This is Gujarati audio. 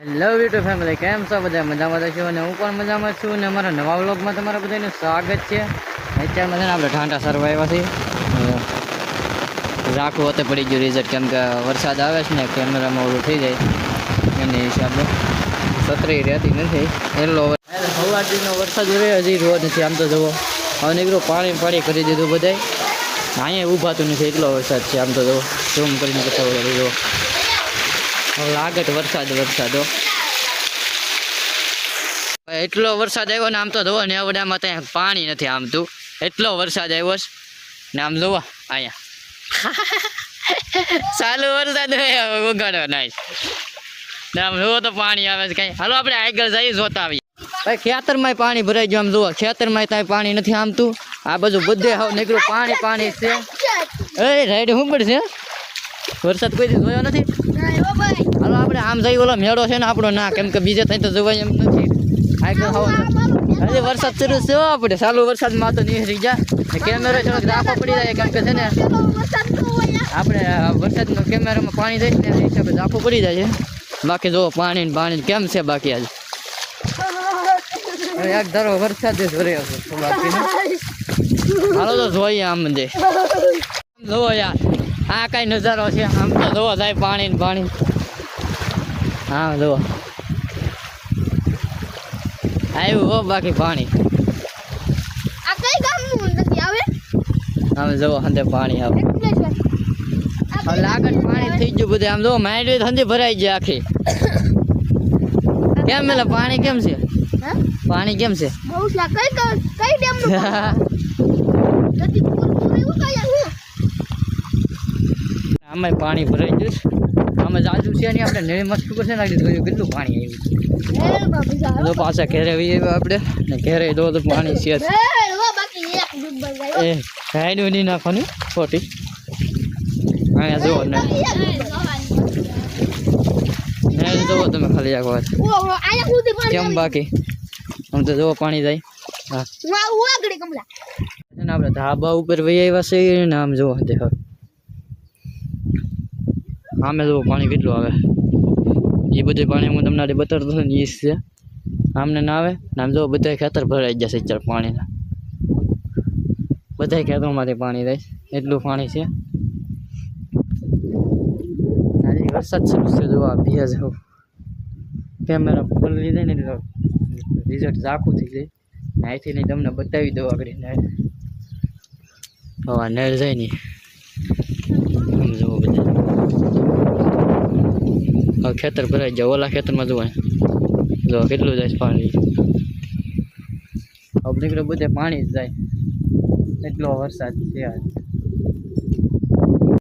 હેલો યુટ્યુબ ફેમિલી, કેમ છો બધા? મજામાં છો અને હું પણ મજામાં છું અને અમારા નવા વ્લોગમાં તમારા બધાનું સ્વાગત છે. અત્યારમાં છે ને આપણે ઠાંટા સરવા આવ્યા છીએ. ઝાખું હોતે પડી ગયું રિઝલ્ટ, કેમ કે વરસાદ આવે છે ને કેમેરામાં ઓલું થઈ જાય એની હિસાબે છત્રી રહેતી નથી. એટલો સવારનો વરસાદ રહે હજી રોજ નથી. આમ તો જુઓ હવે નીકળું પાણી કરી દીધું બધાય. અહીંયા ઊભાતું નથી, એટલો વરસાદ છે. આમ તો જુઓ ઝૂમ કરીને બતાવો જુઓ. લાગે તો વરસાદ એટલો વરસાદ આવ્યો ને આમ તો જોવો ને આવડામાં ત્યાં પાણી નથી. આમ તો એટલો વરસાદ આવ્યો ને આમ જોવો અહીંયા ચાલુ વરસાદ ઉગાડવા નાય ને આમ જોવો તો પાણી આવે છે કઈ. હાલો આપણે આગળ જઈએ જોતા આવીએ. ભાઈ ખેતરમાં પાણી ભરાઈ ગયું. આમ જુઓ ખેતરમાં ત્યાં પાણી નથી. આમ તું આ બધું બધે હાવ નીકળ્યું પાણી છે. એ રાઈડ હું પડશે વરસાદ કોઈ દી જોયો નથી. હાલો આપણે આમ જઈ ઓલો મેળો છે ને આપણો ના, કેમ કે બીજે ત્યાં તો જોવાય એમ નથી. હજી વરસાદ શરૂ છે. આપણે ચાલુ વરસાદમાં તો નીકળી જાય કેમેરો થોડોક રાખવો પડી જાય, કેમ કે છે ને આપણે વરસાદનો કેમેરામાં પાણી જાય ને હિસાબે રાખવું પડી જાય છે. બાકી જો પાણી કેમ છે બાકી આજે એક ધારો વરસાદ જ રહ્યો છે બાકી. હાલો તો જોઈએ આમ દે જોવો યાર આ કઈ નજારો છે. આમ તો જોવો જાય પાણી. હા જોવો આવ્યું હો બાકી પાણી. આમ જોવો હંધે પાણી આવે લાગત પાણી થઈ ગયું બધે. આમ જોવો માંડવી હંધે ભરાઈ જાય આખી. કેમ મેલા પાણી કેમ છે? પાણી કેમ છે? આમાં પાણી ભરાઈ ગયું. આમાં જાજુ છે ને આપણે નવી મસ્ત છે ને જોયું કેટલું પાણી આવ્યું. જો પાછા ઘેરે આપણે ને ઘેરે દો તો પાણી છે. એ ગાયનું નહીં નાખવાની ખોટી. અહીંયા જુઓ ને જુઓ તમે ખાલી એક વાત કેમ બાકી. આમ તો જુઓ પાણી જાય. હા આપણે ધાબા ઉપર વહી આવ્યા છે ને આમ જુઓ દેખો આમે જુઓ પાણી કેટલું આવે. એ બધું પાણી હું તમને બતાવતો હતો ને એ છે. આમને ના આવે ને આમ જુઓ બધા ખેતર ભરાઈ જશે ચાર પાણીના. બધા ખેતરોમાંથી પાણી જાય એટલું પાણી છે. આજે વરસાદ શરૂ છે. જોવા ભીયા જાવ કેમેરા ખોલી લીધે ને એટલે રિઝલ્ટ ઝાખું થઈ જાય. અહીંથી નહીં તમને બતાવી દઉં આગળ હવા નેર જાય નહીં. આમ જુઓ બધા હવે ખેતર ભરાઈ જાય. ઓલા ખેતરમાં જુઓ જો કેટલું જાય પાણી. હવે નીકળે બધે પાણી જ જાય એટલો વરસાદ છે.